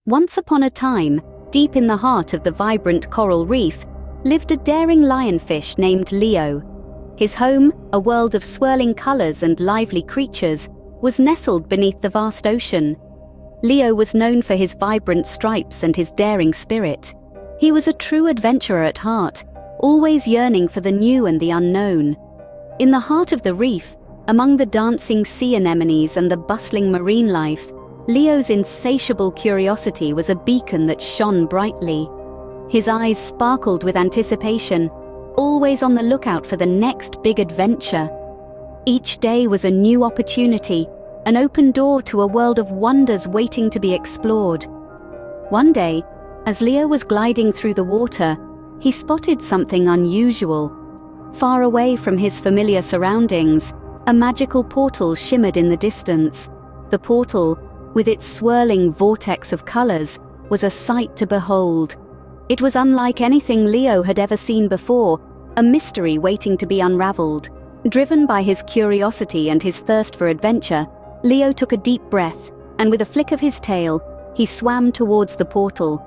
Once upon a time, deep in the heart of the vibrant coral reef, lived a daring lionfish named Leo. His home, a world of swirling colors and lively creatures, was nestled beneath the vast ocean. Leo was known for his vibrant stripes and his daring spirit. He was a true adventurer at heart, always yearning for the new and the unknown. In the heart of the reef, among the dancing sea anemones and the bustling marine life, Leo's insatiable curiosity was a beacon that shone brightly. His eyes sparkled with anticipation, always on the lookout for the next big adventure. Each day was a new opportunity, an open door to a world of wonders waiting to be explored. One day, as Leo was gliding through the water, he spotted something unusual. Far away from his familiar surroundings, a magical portal shimmered in the distance. The portal, with its swirling vortex of colors, was a sight to behold. It was unlike anything Leo had ever seen before, a mystery waiting to be unraveled. Driven by his curiosity and his thirst for adventure, Leo took a deep breath, and with a flick of his tail, he swam towards the portal.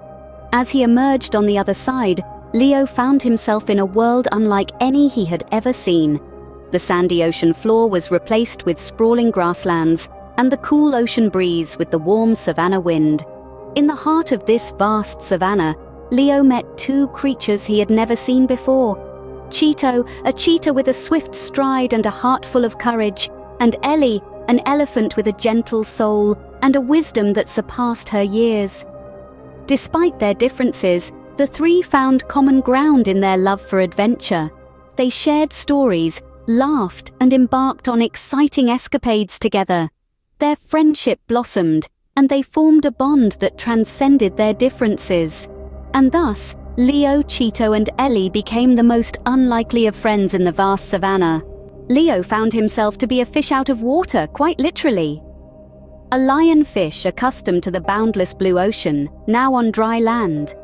As he emerged on the other side, Leo found himself in a world unlike any he had ever seen. The sandy ocean floor was replaced with sprawling grasslands, and the cool ocean breeze with the warm savanna wind. In the heart of this vast savanna, Leo met two creatures he had never seen before. Cheeto, a cheetah with a swift stride and a heart full of courage, and Ellie, an elephant with a gentle soul and a wisdom that surpassed her years. Despite their differences, the three found common ground in their love for adventure. They shared stories, laughed, and embarked on exciting escapades together. Their friendship blossomed, and they formed a bond that transcended their differences. And thus, Leo, Cheeto, and Ellie became the most unlikely of friends in the vast savanna. Leo found himself to be a fish out of water, quite literally. A lionfish accustomed to the boundless blue ocean, now on dry land.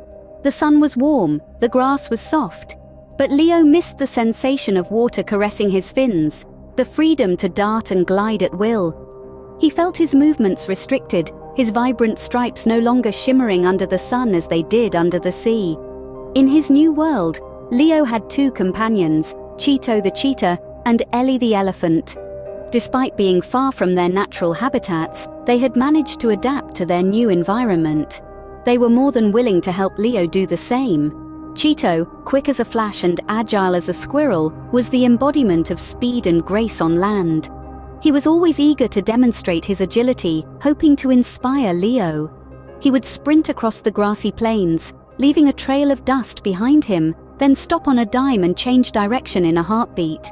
The sun was warm, the grass was soft, but Leo missed the sensation of water caressing his fins, the freedom to dart and glide at will. He felt his movements restricted, his vibrant stripes no longer shimmering under the sun as they did under the sea. In his new world, Leo had two companions, Cheeto the cheetah and Ellie the elephant. Despite being far from their natural habitats, they had managed to adapt to their new environment. They were more than willing to help Leo do the same. Cheeto, quick as a flash and agile as a squirrel, was the embodiment of speed and grace on land. He was always eager to demonstrate his agility, hoping to inspire Leo. He would sprint across the grassy plains, leaving a trail of dust behind him, then stop on a dime and change direction in a heartbeat.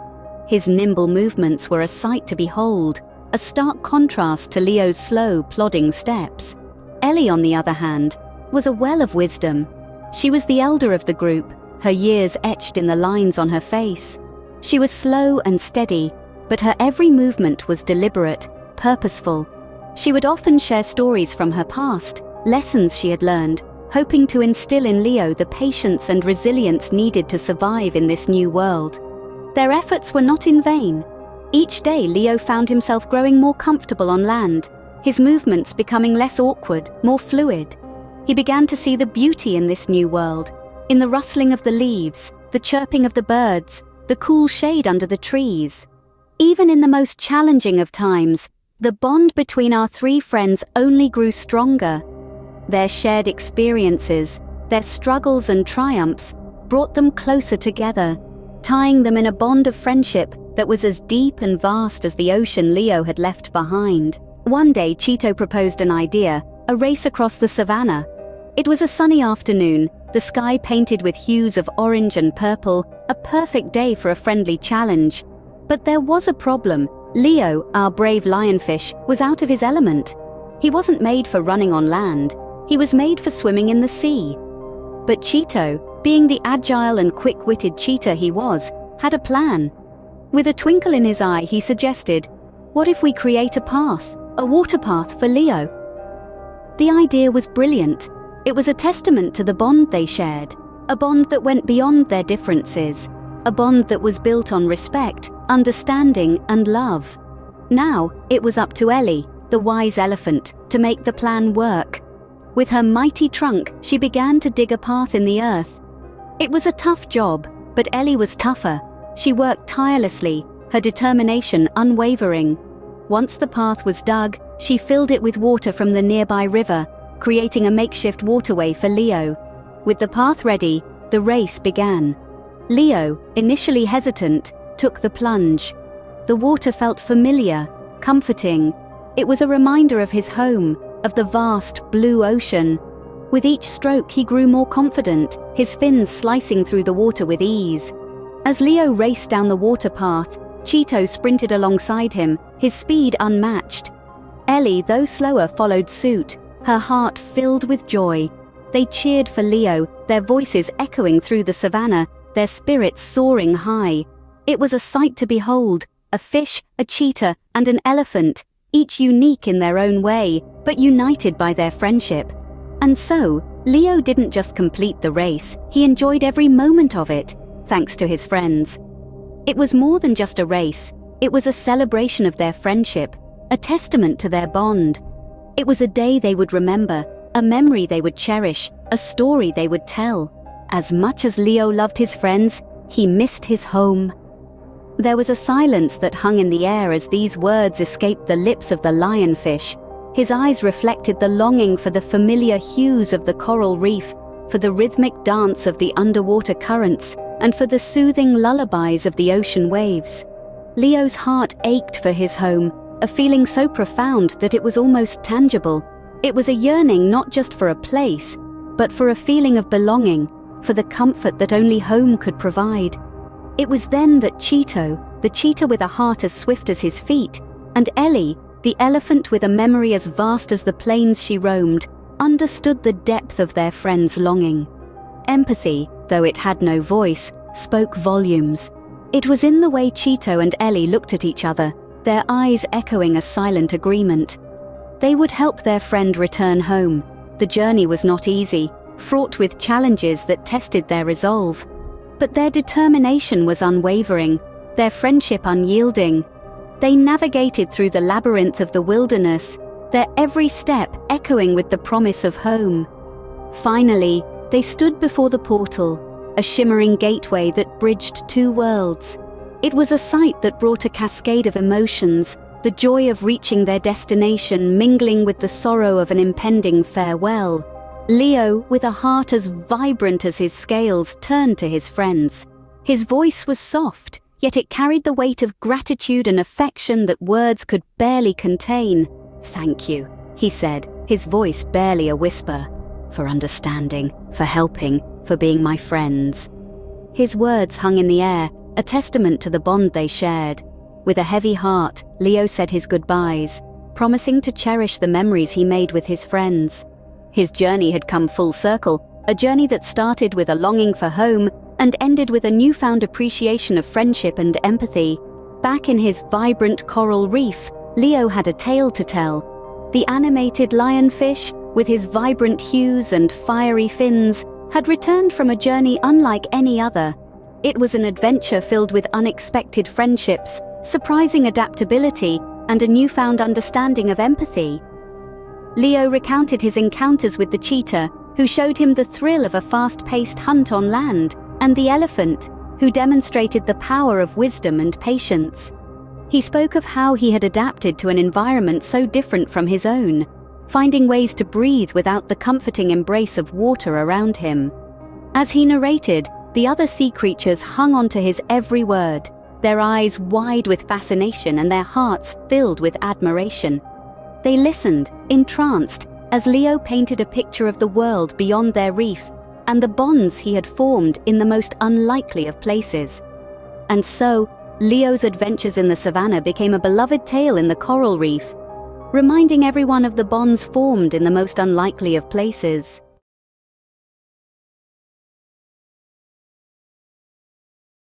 His nimble movements were a sight to behold, a stark contrast to Leo's slow, plodding steps. Ellie, on the other hand, was a well of wisdom. She was the elder of the group, her years etched in the lines on her face. She was slow and steady, but her every movement was deliberate, purposeful. She would often share stories from her past, lessons she had learned, hoping to instill in Leo the patience and resilience needed to survive in this new world. Their efforts were not in vain. Each day Leo found himself growing more comfortable on land, his movements becoming less awkward, more fluid. He began to see the beauty in this new world, in the rustling of the leaves, the chirping of the birds, the cool shade under the trees. Even in the most challenging of times, the bond between our three friends only grew stronger. Their shared experiences, their struggles and triumphs, brought them closer together, tying them in a bond of friendship that was as deep and vast as the ocean Leo had left behind. One day, Cheeto proposed an idea, a race across the savannah. It was a sunny afternoon, the sky painted with hues of orange and purple, a perfect day for a friendly challenge. But there was a problem. Leo, our brave lionfish, was out of his element. He wasn't made for running on land. He was made for swimming in the sea. But Cheeto, being the agile and quick-witted cheetah he was, had a plan. With a twinkle in his eye, he suggested, "What if we create a path, a water path for Leo?" The idea was brilliant. It was a testament to the bond they shared, a bond that went beyond their differences, a bond that was built on respect, understanding, and love. Now, it was up to Ellie, the wise elephant, to make the plan work. With her mighty trunk, she began to dig a path in the earth. It was a tough job, but Ellie was tougher. She worked tirelessly, her determination unwavering. Once the path was dug, she filled it with water from the nearby river, creating a makeshift waterway for Leo. With the path ready, the race began. Leo, initially hesitant, took the plunge. The water felt familiar, comforting. It was a reminder of his home, of the vast blue ocean. With each stroke he grew more confident, his fins slicing through the water with ease. As Leo raced down the water path, Cheeto sprinted alongside him, his speed unmatched. Ellie, though slower, followed suit, her heart filled with joy. They cheered for Leo, their voices echoing through the savannah, their spirits soaring high. It was a sight to behold, a fish, a cheetah, and an elephant, each unique in their own way, but united by their friendship. And so, Leo didn't just complete the race, he enjoyed every moment of it, thanks to his friends. It was more than just a race, it was a celebration of their friendship, a testament to their bond. It was a day they would remember, a memory they would cherish, a story they would tell. As much as Leo loved his friends, he missed his home. There was a silence that hung in the air as these words escaped the lips of the lionfish. His eyes reflected the longing for the familiar hues of the coral reef, for the rhythmic dance of the underwater currents, and for the soothing lullabies of the ocean waves. Leo's heart ached for his home, a feeling so profound that it was almost tangible. It was a yearning not just for a place, but for a feeling of belonging, for the comfort that only home could provide. It was then that Cheeto, the cheetah with a heart as swift as his feet, and Ellie, the elephant with a memory as vast as the plains she roamed, understood the depth of their friend's longing. Empathy, though it had no voice, spoke volumes. It was in the way Cheeto and Ellie looked at each other, their eyes echoing a silent agreement. They would help their friend return home. The journey was not easy, fraught with challenges that tested their resolve. But their determination was unwavering, their friendship unyielding. They navigated through the labyrinth of the wilderness, their every step echoing with the promise of home. Finally, they stood before the portal, a shimmering gateway that bridged two worlds. It was a sight that brought a cascade of emotions, the joy of reaching their destination mingling with the sorrow of an impending farewell. Leo, with a heart as vibrant as his scales, turned to his friends. His voice was soft, yet it carried the weight of gratitude and affection that words could barely contain. "Thank you," he said, his voice barely a whisper, "for understanding, for helping, for being my friends." His words hung in the air, a testament to the bond they shared. With a heavy heart, Leo said his goodbyes, promising to cherish the memories he made with his friends. His journey had come full circle, a journey that started with a longing for home and ended with a newfound appreciation of friendship and empathy. Back in his vibrant coral reef, Leo had a tale to tell. The animated lionfish, with his vibrant hues and fiery fins, had returned from a journey unlike any other. It was an adventure filled with unexpected friendships, surprising adaptability, and a newfound understanding of empathy. Leo recounted his encounters with the cheetah, who showed him the thrill of a fast-paced hunt on land, and the elephant, who demonstrated the power of wisdom and patience. He spoke of how he had adapted to an environment so different from his own, finding ways to breathe without the comforting embrace of water around him. As he narrated, the other sea creatures hung onto his every word, their eyes wide with fascination and their hearts filled with admiration. They listened, entranced, as Leo painted a picture of the world beyond their reef and the bonds he had formed in the most unlikely of places. And so, Leo's adventures in the savannah became a beloved tale in the coral reef, reminding everyone of the bonds formed in the most unlikely of places.